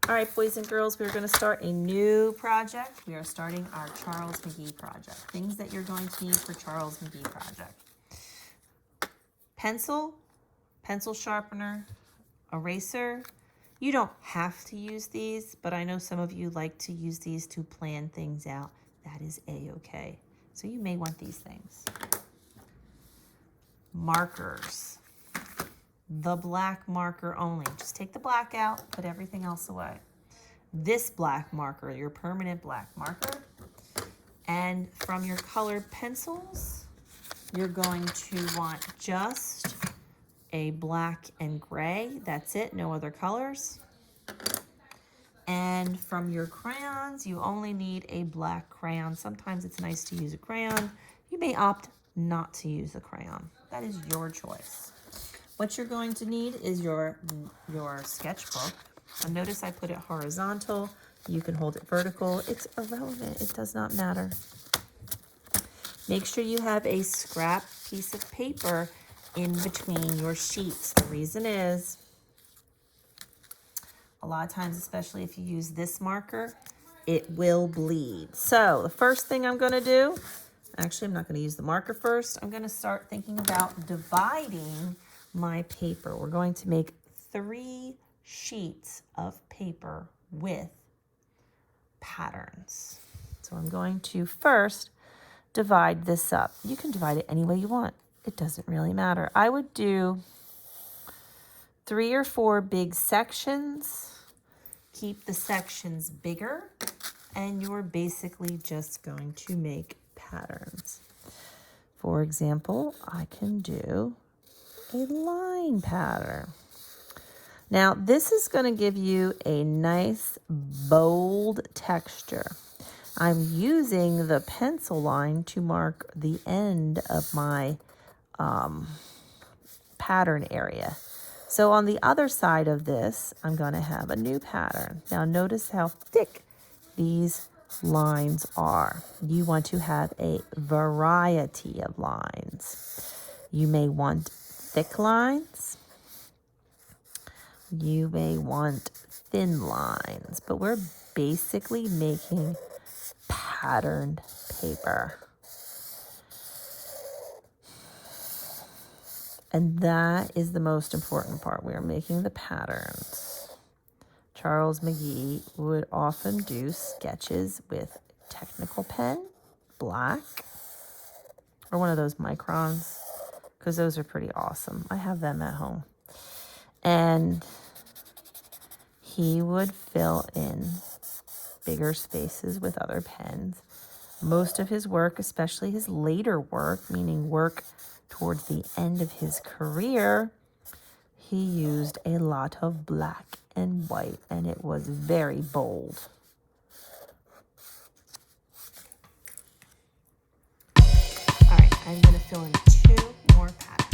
All right, boys and girls, we're going to start a new project. We are starting our Charles McGee project. Things that you're going to need for Charles McGee project. Pencil sharpener, eraser. You don't have to use these, but I know some of you like to use these to plan things out. That is a-okay. So you may want these things. Markers. The black marker only. Just take the black out, put everything else away. This black marker, your permanent black marker. And from your colored pencils, you're going to want just a black and gray. That's it, no other colors. And from your crayons, you only need a black crayon. Sometimes it's nice to use a crayon. You may opt not to use a crayon. That is your choice. What you're going to need is your sketchbook. And notice I put it horizontal. You can hold it vertical. It's irrelevant. It does not matter. Make sure you have a scrap piece of paper in between your sheets. The reason is, a lot of times, especially if you use this marker, it will bleed. So the first thing I'm going to do, actually I'm not going to use the marker first. I'm going to start thinking about dividing my paper. We're going to make 3 sheets of paper with patterns. So I'm going to first divide this up. You can divide it any way you want. It doesn't really matter. I would do 3 or 4 big sections. Keep the sections bigger, and you're basically just going to make patterns. For example, I can do a line pattern. Now, this is going to give you a nice, bold texture. I'm using the pencil line to mark the end of my pattern area. So on the other side of this, I'm going to have a new pattern. Now, notice how thick these lines are. You want to have a variety of lines. You may want thick lines. You may want thin lines, but we're basically making patterned paper. And that is the most important part. We are making the patterns. Charles McGee would often do sketches with technical pen, black, or one of those microns, because those are pretty awesome. I have them at home. And he would fill in bigger spaces with other pens. Most of his work, especially his later work, meaning work towards the end of his career, he used a lot of black and white, and it was very bold. All right, I'm going to fill in 2 more patterns.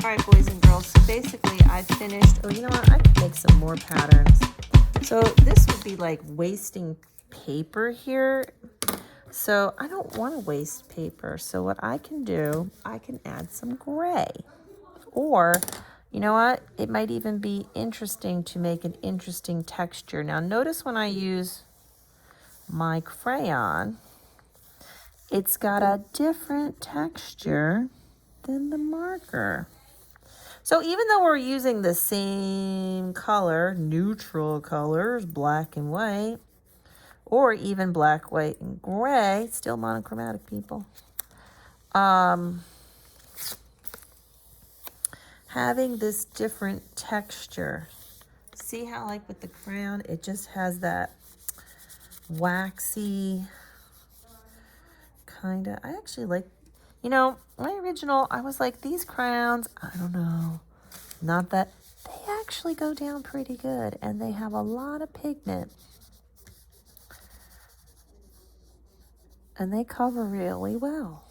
All right, boys and girls, so basically I've finished, oh, you know what, I could make some more patterns. So this would be like wasting paper here. So I don't want to waste paper. So what I can do, I can add some gray. Or, you know what, it might even be interesting to make an interesting texture. Now notice when I use my crayon, it's got a different texture than the marker. So even though we're using the same color, neutral colors, black and white, or even black, white, and gray, still monochromatic, people. Having this different texture. See how, like with the crayon, it just has that waxy kind of, I actually like, you know, my original, I was like, these crayons, I don't know, not that, they actually go down pretty good, and they have a lot of pigment. And they cover really well.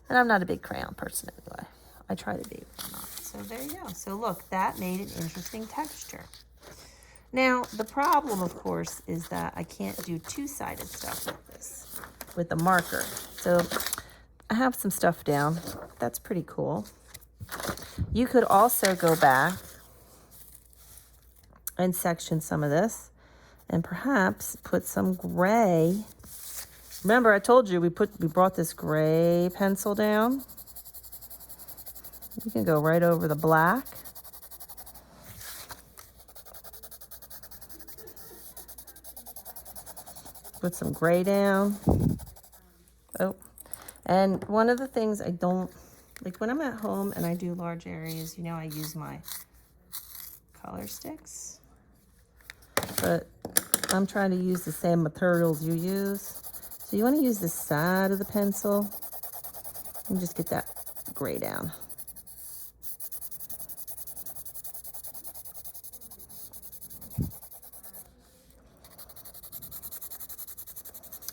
And I'm not a big crayon person anyway. I try to be, but I'm not. So there you go. So look, that made an interesting texture. Now, the problem, of course, is that I can't do two-sided stuff like this. with the marker. So I have some stuff down. That's pretty cool. You could also go back and section some of this and perhaps put some gray. Remember, I told you we brought this gray pencil down. You can go right over the black. Put some gray down. Oh, and one of the things I don't, like when I'm at home and I do large areas, you know, I use my color sticks. But I'm trying to use the same materials you use. So you want to use the side of the pencil and just get that gray down.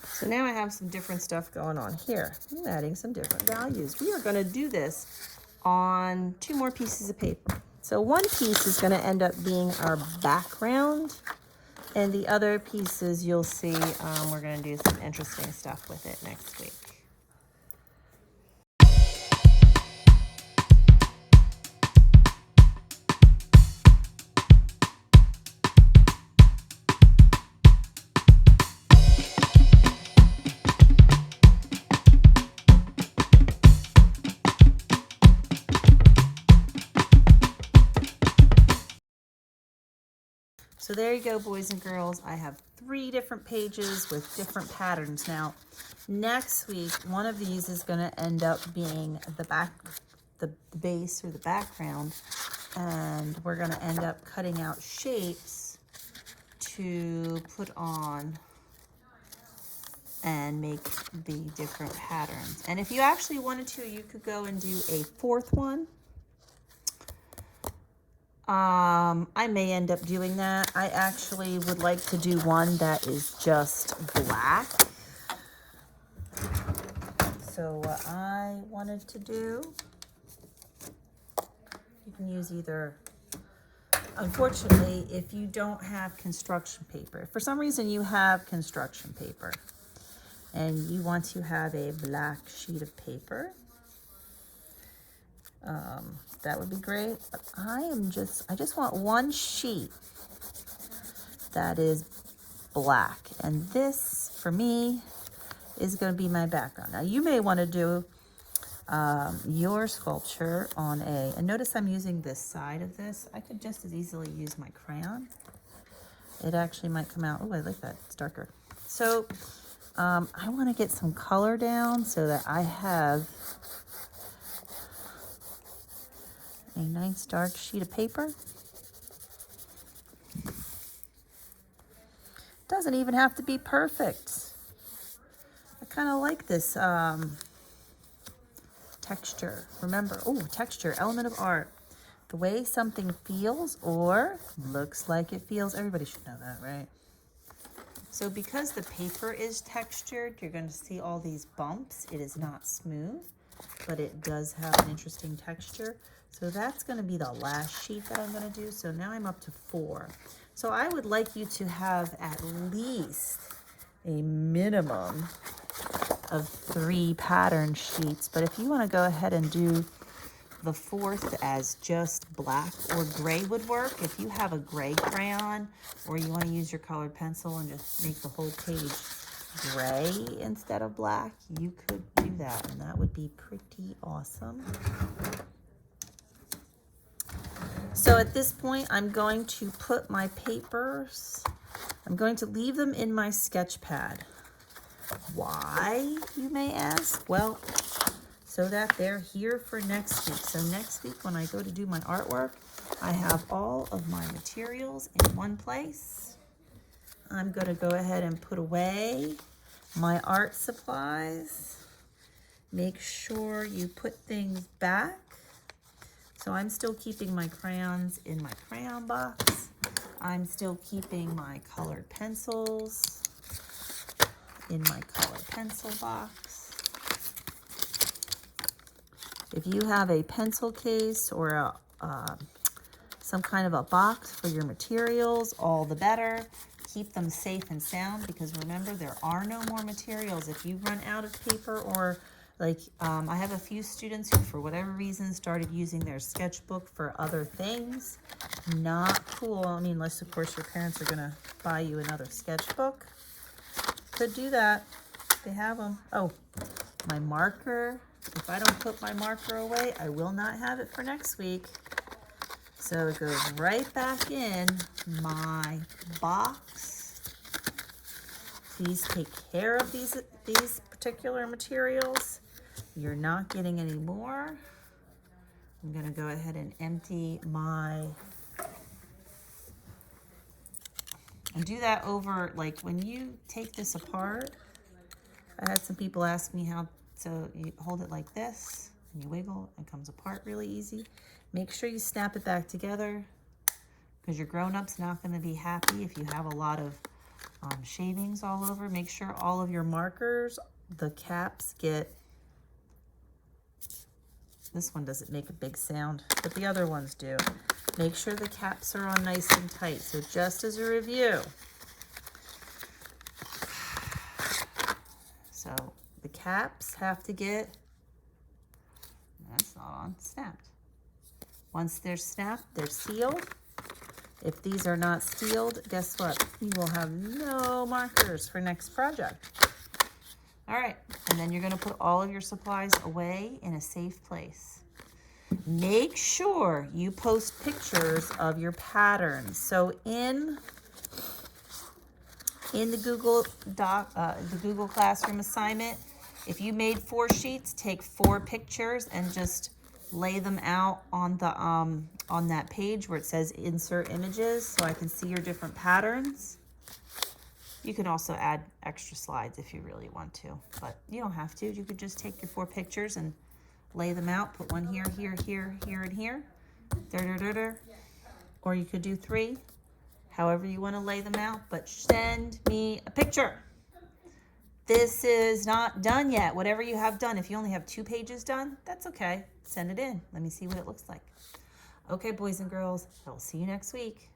So now I have some different stuff going on here. I'm adding some different values. We are going to do this on 2 more pieces of paper. So one piece is going to end up being our background, and the other pieces you'll see we're going to do some interesting stuff with it next week. So there you go, boys and girls. I have 3 different pages with different patterns. Now, next week, one of these is going to end up being the base or the background, and we're going to end up cutting out shapes to put on and make the different patterns. And if you actually wanted to, you could go and do a 4th one. I may end up doing that. I actually would like to do one that is just black. So what I wanted to do, you can use either, unfortunately, if you don't have construction paper, if for some reason you have construction paper and you want to have a black sheet of paper, that would be great. But I just want one sheet that is black. And this, for me, is going to be my background. Now, you may want to do your sculpture on and notice I'm using this side of this. I could just as easily use my crayon. It actually might come out, oh, I like that, it's darker. So I want to get some color down so that I have a nice dark sheet of paper. Doesn't even have to be perfect. I kind of like this texture. Remember, oh, texture, element of art. The way something feels or looks like it feels. Everybody should know that, right? So because the paper is textured, you're going to see all these bumps. It is not smooth, but it does have an interesting texture. So that's going to be the last sheet that I'm going to do. So now I'm up to 4. So I would like you to have at least a minimum of 3 pattern sheets. But if you want to go ahead and do the 4th as just black or gray would work. If you have a gray crayon or you want to use your colored pencil and just make the whole page gray instead of black, you could do that, and that would be pretty awesome. So at this point, I'm going to put my papers, I'm going to leave them in my sketch pad. Why, you may ask? Well, so that they're here for next week. So next week when I go to do my artwork, I have all of my materials in one place. I'm going to go ahead and put away my art supplies. Make sure you put things back. So I'm still keeping my crayons in my crayon box. I'm still keeping my colored pencils in my colored pencil box. If you have a pencil case or some kind of a box for your materials, all the better. keep them safe and sound, because remember, there are no more materials. If you run out of paper, or like I have a few students who for whatever reason started using their sketchbook for other things. Not cool. I mean, unless of course your parents are gonna buy you another sketchbook. Could do that. They have them. Oh, my marker. If I don't put my marker away, I will not have it for next week. So it goes right back in my box. Please take care of these particular materials. You're not getting any more. I'm gonna go ahead and empty my, and do that over, like when you take this apart, I had some people ask me how, so you hold it like this and you wiggle, it comes apart really easy. Make sure you snap it back together, because your grown-up's not gonna be happy if you have a lot of shavings all over. Make sure all of your markers, the caps get, this one doesn't make a big sound, but the other ones do. Make sure the caps are on nice and tight. So just as a review, so the caps have to get, that's not on, snapped. Once they're snapped, they're sealed. If these are not sealed, guess what? You will have no markers for next project. All right, and then you're gonna put all of your supplies away in a safe place. Make sure you post pictures of your patterns. So in the Google Doc, the Google Classroom assignment, if you made 4 sheets, take 4 pictures and just lay them out on the on that page where it says insert images, so I can see your different patterns. You can also add extra slides if you really want to, but you don't have to. You could just take your 4 pictures and lay them out. Put one here, here, here, here, and here. Or you could do 3, however you want to lay them out, but send me a picture. This is not done yet. Whatever you have done, if you only have 2 pages done, that's okay. Send it in. Let me see what it looks like. Okay, boys and girls, I'll see you next week.